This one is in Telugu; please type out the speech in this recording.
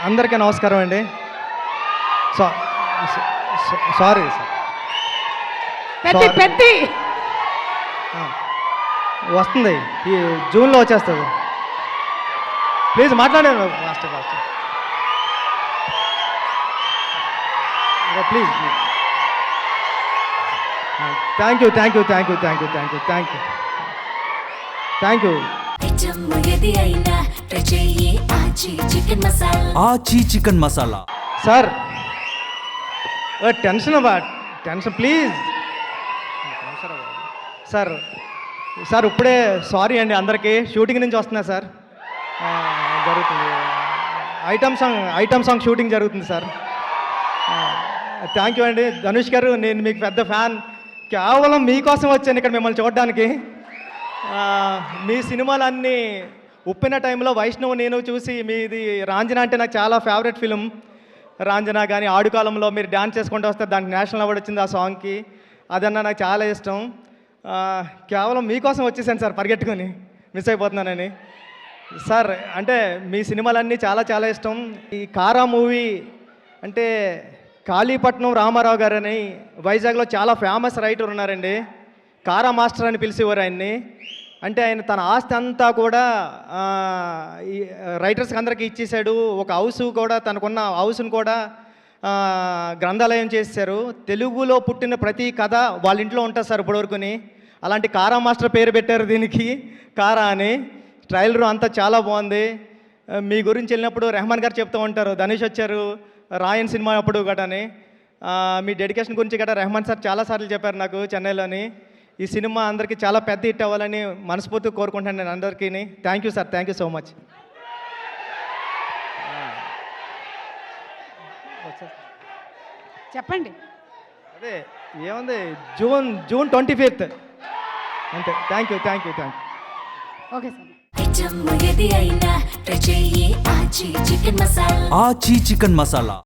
అందరికీ నమస్కారం అండి. సో సారీ సార్, పెద్ది వస్తుంది, ఈ జూన్లో వచ్చేస్తుంది. ప్లీజ్ మాట్లాడాను fast please. Thank you. Aachi chicken masala sir, tension please sir ఇప్పుడే సారీ అండి అందరికీ. షూటింగ్ నుంచి వస్తున్నా సార్, జరుగుతుంది ఐటమ్ సాంగ్ షూటింగ్ జరుగుతుంది సార్. థ్యాంక్ యూ అండి ధనుష్ గారు, నేను మీకు పెద్ద ఫ్యాన్. కేవలం మీకోసం వచ్చాను ఇక్కడ మిమ్మల్ని చూడడానికి. మీ సినిమాలన్నీ ఉప్పిన టైంలో వైష్ణవ్ నేను చూసి, మీది రాంజనా అంటే నాకు చాలా ఫేవరెట్ ఫిలిం. రాంజనా కానీ ఆడుకాలంలో మీరు డ్యాన్స్ చేసుకుంటూ వస్తే దానికి నేషనల్ అవార్డు వచ్చింది ఆ సాంగ్కి. అదన్నా నాకు చాలా ఇష్టం. కేవలం మీకోసం వచ్చేసాను సార్, పరిగెట్టుకొని మిస్ అయిపోతున్నానని. సార్ అంటే మీ సినిమాలన్నీ చాలా ఇష్టం. ఈ కారా మూవీ అంటే కాళీపట్నం రామారావు గారు అని వైజాగ్లో చాలా ఫేమస్ రైటర్ ఉన్నారండి. కారా మాస్టర్ అని పిలిచేవారు ఆయన్ని. అంటే ఆయన తన ఆస్తి అంతా కూడా ఈ రైటర్స్కి అందరికీ ఇచ్చేసాడు. ఒక హౌస్ కూడా, తనకున్న హౌస్ను కూడా గ్రంథాలయం చేశారు. తెలుగులో పుట్టిన ప్రతి కథ వాళ్ళ ఇంట్లో ఉంటుంది సార్ ఇప్పటివరకుని. అలాంటి కారా మాస్టర్ పేరు పెట్టారు దీనికి, కారా అని. ట్రైలర్ అంతా చాలా బాగుంది. మీ గురించి వెళ్ళినప్పుడు రెహమాన్ గారు చెప్తూ ఉంటారు, ధనుష్ వచ్చారు రాయన్ సినిమా అప్పుడు గటని. మీ డెడికేషన్ గురించి గట్రా రెహమాన్ సార్ చాలాసార్లు చెప్పారు నాకు చెన్నైలోని. ఈ సినిమా అందరికీ చాలా పెద్ద హిట్ అవ్వాలని మనస్ఫూర్తిగా కోరుకుంటాను నేను అందరికీ. Thank you sir, thank you so much. చెప్పండి. అదే ఏముంది, జూన్ 25th అంతే. Thank you. Okay sir. ఆచి చికెన్ మసాలా